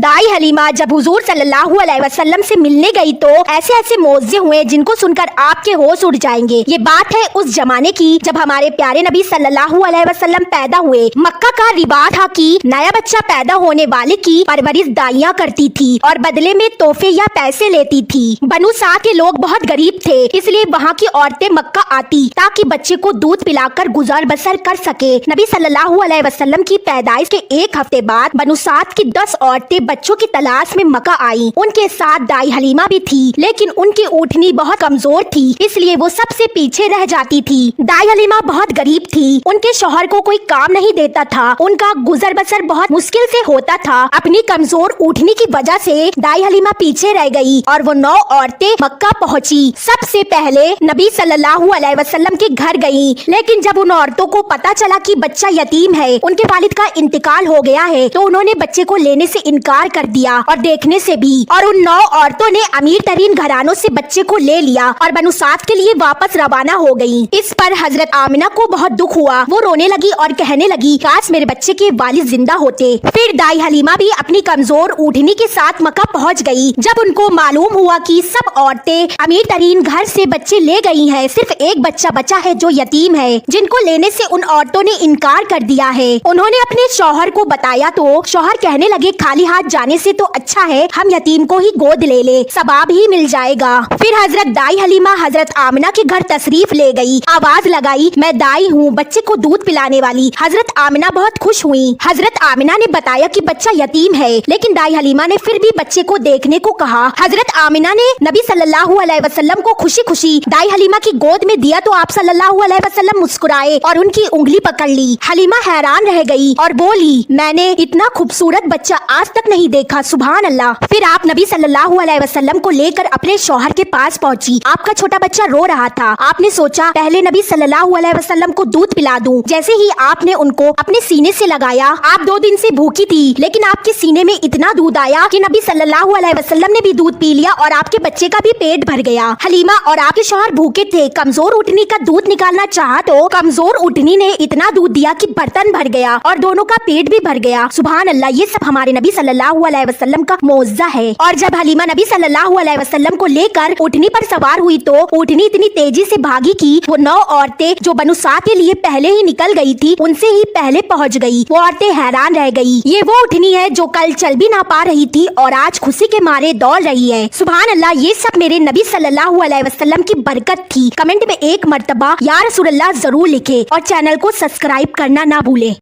दाई हलीमा जब हुजूर सल्लल्लाहु अलैहि वसल्लम से मिलने गई तो ऐसे ऐसे मौजे हुए जिनको सुनकर आपके होश उड़ जाएंगे। ये बात है उस जमाने की जब हमारे प्यारे नबी सल्लल्लाहु अलैहि वसल्लम पैदा हुए। मक्का का रिवाज था कि नया बच्चा पैदा होने वाले की परवरिश दाइयाँ करती थी और बदले में तोहफे या पैसे लेती थी। बनु साद के लोग बहुत गरीब थे, इसलिए वहाँ की औरतें मक्का आती ताकि बच्चे को दूध पिलाकर गुजार बसर कर सके। नबी सल्लल्लाहु अलैहि वसल्लम की पैदाइश के एक हफ्ते बाद बनु साद की 10 औरतें बच्चों की तलाश में मक्का आईं। उनके साथ दाई हलीमा भी थी, लेकिन उनकी ऊँटनी बहुत कमजोर थी, इसलिए वो सबसे पीछे रह जाती थी। दाई हलीमा बहुत गरीब थी, उनके शौहर को कोई काम नहीं देता था, उनका गुजर बसर बहुत मुश्किल से होता था। अपनी कमजोर ऊँटनी की वजह से दाई हलीमा पीछे रह गई और वो 9 औरतें मक्का पहुँची। सबसे पहले नबी सल्लल्लाहु अलैहि वसल्लम के घर गयी, लेकिन जब उन औरतों को पता चला कि बच्चा यतीम है, उनके वालिद का इंतकाल हो गया है, तो उन्होंने बच्चे को लेने से इनकार कर दिया और देखने से भी। और उन 9 औरतों ने अमीर तरीन घरानों से बच्चे को ले लिया और बनु साद के लिए वापस रवाना हो गयी। इस पर हजरत आमिना को बहुत दुख हुआ। वो रोने लगी और कहने लगी, काश मेरे बच्चे के वालिद जिंदा होते। फिर दाई हलीमा भी अपनी कमजोर ऊँटनी के साथ मक्का पहुँच गयी। जब उनको मालूम हुआ कि सब औरतें अमीर तरीन घर से बच्चे ले गई हैं, सिर्फ एक बच्चा बचा है जो यतीम है, जिनको लेने से उन औरतों ने इनकार कर दिया है। उन्होंने अपने शौहर को बताया तो शौहर कहने लगे, खाली हाथ जाने से तो अच्छा है हम यतीम को ही गोद ले ले, सवाब ही मिल जाएगा। फिर हजरत दाई हलीमा हजरत आमिना के घर तशरीफ ले गई, आवाज लगाई, मैं दाई हूँ, बच्चे को दूध पिलाने वाली। हजरत आमिना बहुत खुश हुई। हजरत आमिना ने बताया कि बच्चा यतीम है, लेकिन दाई हलीमा ने फिर भी बच्चे को देखने को कहा। हजरत आमिना ने नबी सल्लल्लाहु अलैहि वसल्लम को खुशी खुशी दाई हलीमा की गोद में दिया तो आप सल्लल्लाहु अलैहि वसल्लम मुस्कुराए और उनकी उंगली पकड़ ली। हलीमा हैरान रह गई और बोली, मैंने इतना खूबसूरत बच्चा आज तक नहीं देखा, सुभान अल्लाह। फिर आप नबी सल्लल्लाहु अलैहि वसल्लम को लेकर अपने शौहर के पास पहुंची। आपका छोटा बच्चा रो रहा था। आपने सोचा पहले नबी सल्लल्लाहु अलैहि वसल्लम को दूध पिला दूं। जैसे ही आपने उनको अपने सीने से लगाया, आप 2 दिन से भूखी थी, लेकिन आपके सीने में इतना दूध आया कि नबी सल्लल्लाहु अलैहि वसल्लम ने भी दूध पी लिया और आपके बच्चे का भी पेट भर गया। हलीमा और आपके शौहर भूखे थे, कमजोर ऊँटनी का दूध निकालना चाहा तो कमजोर ऊँटनी ने इतना दूध दिया कि बर्तन भर गया और दोनों का पेट भी भर गया। सुभान अल्लाह, ये सब हमारे नबी सल्लल्लाहु अलैहि वसल्लम का मौजज़ा है। और जब हलीमा नबी सल्लल्लाहु अलैहि वसल्लम को लेकर ऊँटनी पर सवार हुई तो ऊँटनी इतनी तेजी से भागी कि वो 9 औरतें जो बनु साद के लिए पहले ही निकल गई थी, उनसे ही पहले पहुँच गई। वो औरतें हैरान रह गई, ये वो ऊँटनी है जो कल चल भी ना पा रही थी और आज खुशी के मारे दौड़ रही है। सुभान अल्लाह, ये सब मेरे नबी सल्लल्लाहु अलैहि वसल्लम की बरकत थी। कमेंट में एक मर्तबा या रसूलल्लाह जरूर लिखे और चैनल को सब्सक्राइब करना ना भूले।